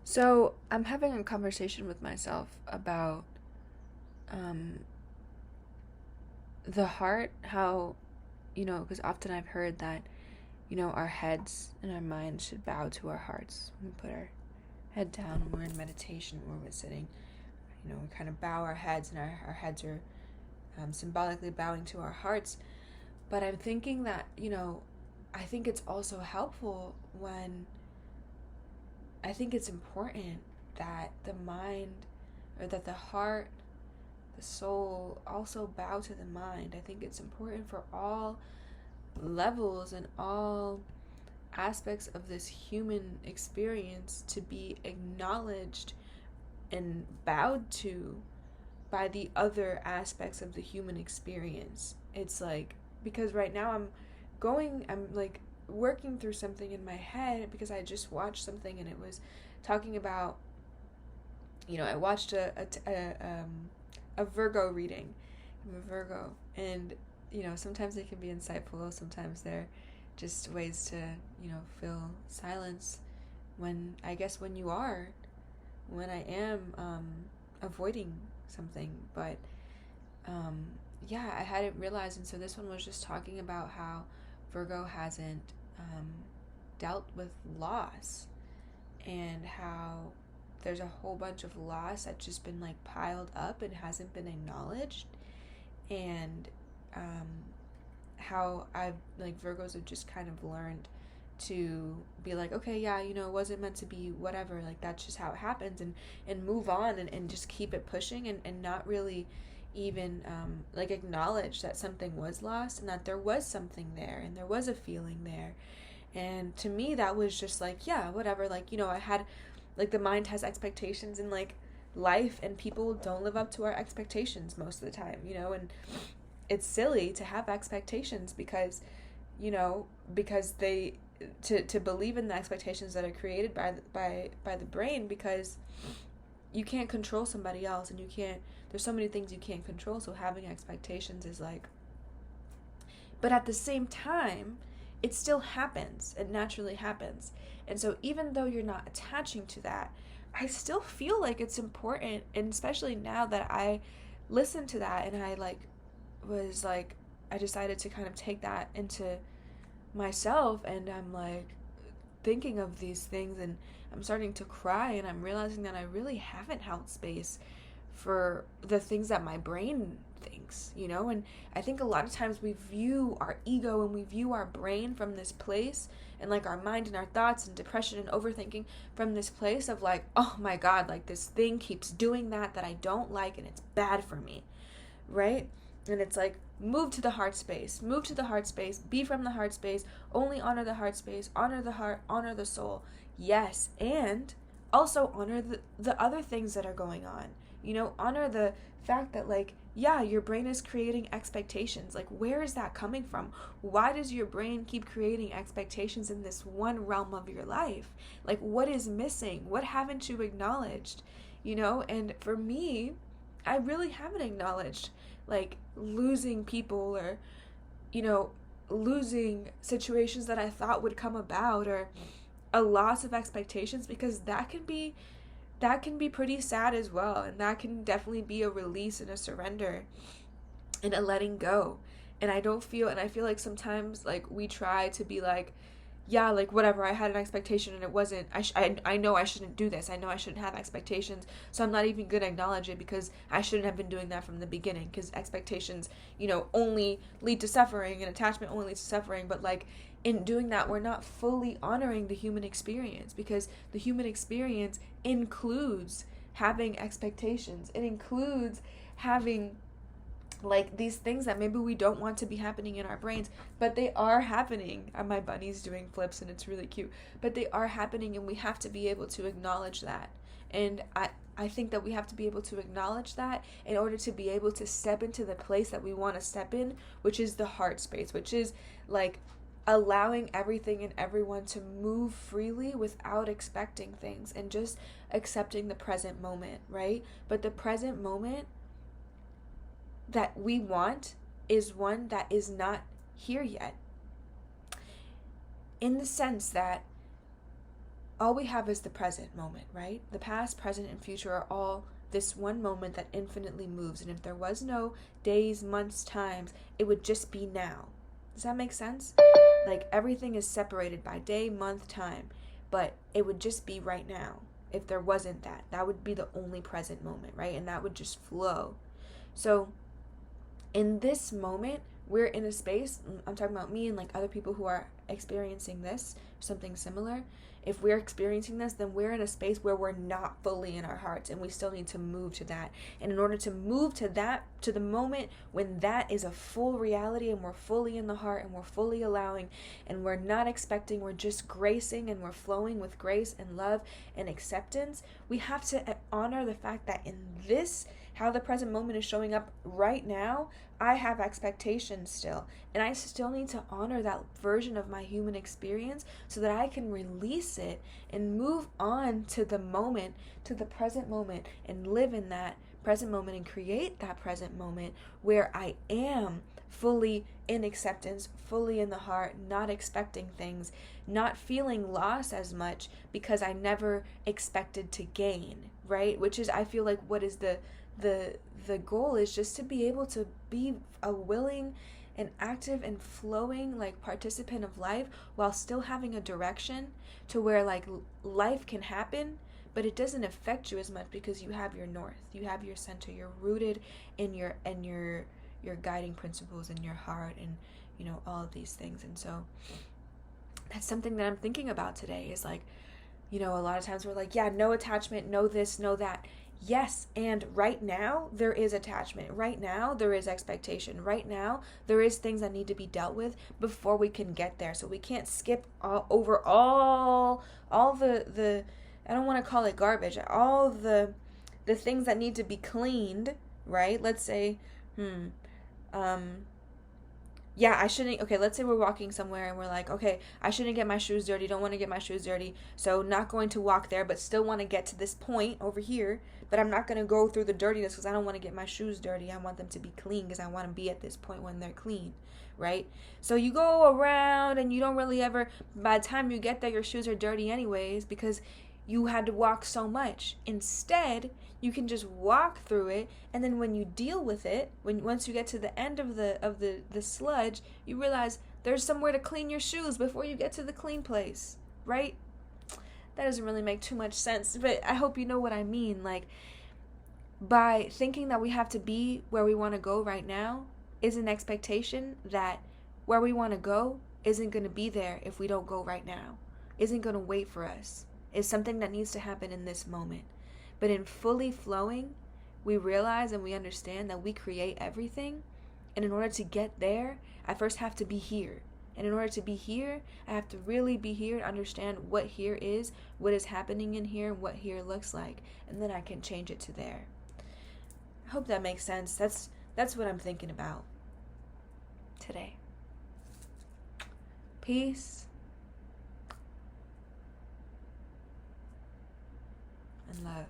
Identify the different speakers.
Speaker 1: So I'm having a conversation with myself about um, the heart, how, because often I've heard that, our heads and our minds should bow to our hearts. When we put our head down when we're in meditation or we're sitting, we kind of bow our heads and our heads are symbolically bowing to our hearts. But I'm thinking that, I think it's also helpful when I think it's important that the mind or that the heart, the soul also bow to the mind. I think it's important for all levels and all aspects of this human experience to be acknowledged and bowed to by the other aspects of the human experience. It's like, because right now I'm like working through something in my head because I just watched something and it was talking about, I watched a Virgo reading. I'm a Virgo, and sometimes they can be insightful. Sometimes they're just ways to fill silence. When I guess when I am avoiding something, but um, yeah, I hadn't realized, and so this one was just talking about how Virgo hasn't um, dealt with loss and how there's a whole bunch of loss that's just been like piled up and hasn't been acknowledged, and um, how I've like Virgos have just kind of learned to be like, okay, yeah, it wasn't meant to be, whatever, like that's just how it happens, and move on, and just keep it pushing, and not really even like acknowledge that something was lost and that there was something there and there was a feeling there. And to me that was just like, yeah, whatever, like I had like the mind has expectations in like life, and people don't live up to our expectations most of the time, and it's silly to have expectations because because they to believe in the expectations that are created by the brain, because you can't control somebody else, and you can't, there's so many things you can't control, so having expectations is like, but at the same time it still happens, it naturally happens. And so even though you're not attaching to that, I still feel like it's important, and especially now that I listened to that and I like was like, I decided to kind of take that into myself, and I'm like thinking of these things, and I'm starting to cry, and I'm realizing that I really haven't held space for the things that my brain thinks, and I think a lot of times we view our ego and we view our brain from this place, and like our mind and our thoughts and depression and overthinking from this place of like, oh my god, like this thing keeps doing that I don't like, and it's bad for me, right? And it's like, move to the heart space, be from the heart space, only honor the heart space, honor the heart, honor the soul. Yes, and also honor the other things that are going on. Honor the fact that, like, yeah, your brain is creating expectations. Like, where is that coming from? Why does your brain keep creating expectations in this one realm of your life? Like, what is missing? What haven't you acknowledged? And for me, I really haven't acknowledged like losing people, or losing situations that I thought would come about, or a loss of expectations, because that can be pretty sad as well, and that can definitely be a release and a surrender and a letting go. And I feel like sometimes like we try to be like, yeah, like whatever, I had an expectation and it wasn't, I know I shouldn't do this, I know I shouldn't have expectations, so I'm not even going to acknowledge it because I shouldn't have been doing that from the beginning, because expectations, only lead to suffering, and attachment only leads to suffering. But like in doing that, we're not fully honoring the human experience, because the human experience includes having expectations, it includes having like these things that maybe we don't want to be happening in our brains, but they are happening. And my bunny's doing flips and it's really cute, but they are happening, and we have to be able to acknowledge that. And I think that we have to be able to acknowledge that in order to be able to step into the place that we want to step in, which is the heart space, which is like allowing everything and everyone to move freely without expecting things, and just accepting the present moment, right? But the present moment that we want is one that is not here yet, in the sense that all we have is the present moment, right? The past, present, and future are all this one moment that infinitely moves. And if there was no days, months, times, it would just be now. Does that make sense? Like everything is separated by day, month, time, but it would just be right now. If there wasn't that, that would be the only present moment, right? And that would just flow. So in this moment, we're in a space, I'm talking about me and like other people who are experiencing this, something similar. If we're experiencing this, then we're in a space where we're not fully in our hearts, and we still need to move to that. And in order to move to that, to the moment when that is a full reality and we're fully in the heart and we're fully allowing and we're not expecting, we're just gracing and we're flowing with grace and love and acceptance, we have to honor the fact that in this, how the present moment is showing up right now, I have expectations still, and I still need to honor that version of my human experience so that I can release it and move on to the moment, to the present moment, and live in that present moment and create that present moment where I am fully in acceptance, fully in the heart, not expecting things, not feeling loss as much because I never expected to gain, right? Which is, I feel like, what is the goal is just to be able to be a willing and active and flowing like participant of life while still having a direction to where like life can happen, but it doesn't affect you as much because you have your north, you have your center, you're rooted in your guiding principles and your heart and all of these things. And so that's something that I'm thinking about today is like, a lot of times we're like, yeah, no attachment, no this, no that. Yes, and right now there is attachment. Right now there is expectation. Right now there is things that need to be dealt with before we can get there. So we can't skip over all the I don't want to call it garbage. All the things that need to be cleaned, right? Let's say, yeah, I shouldn't, okay, let's say we're walking somewhere and we're like, okay, I shouldn't get my shoes dirty, don't want to get my shoes dirty, so not going to walk there, but still want to get to this point over here, but I'm not going to go through the dirtiness because I don't want to get my shoes dirty. I want them to be clean because I want to be at this point when they're clean, right? So you go around and you don't really ever, by the time you get there, your shoes are dirty anyways because you had to walk so much. Instead, you can just walk through it, and then when you deal with it, once you get to the end of the sludge, you realize there's somewhere to clean your shoes before you get to the clean place, right? That doesn't really make too much sense, but I hope you know what I mean. Like, by thinking that we have to be where we want to go right now is an expectation that where we want to go isn't going to be there if we don't go right now, isn't going to wait for us. Is something that needs to happen in this moment. But in fully flowing, we realize and we understand that we create everything. And in order to get there, I first have to be here. And in order to be here, I have to really be here and understand what here is, what is happening in here, and what here looks like. And then I can change it to there. I hope that makes sense. That's what I'm thinking about today. Peace and love.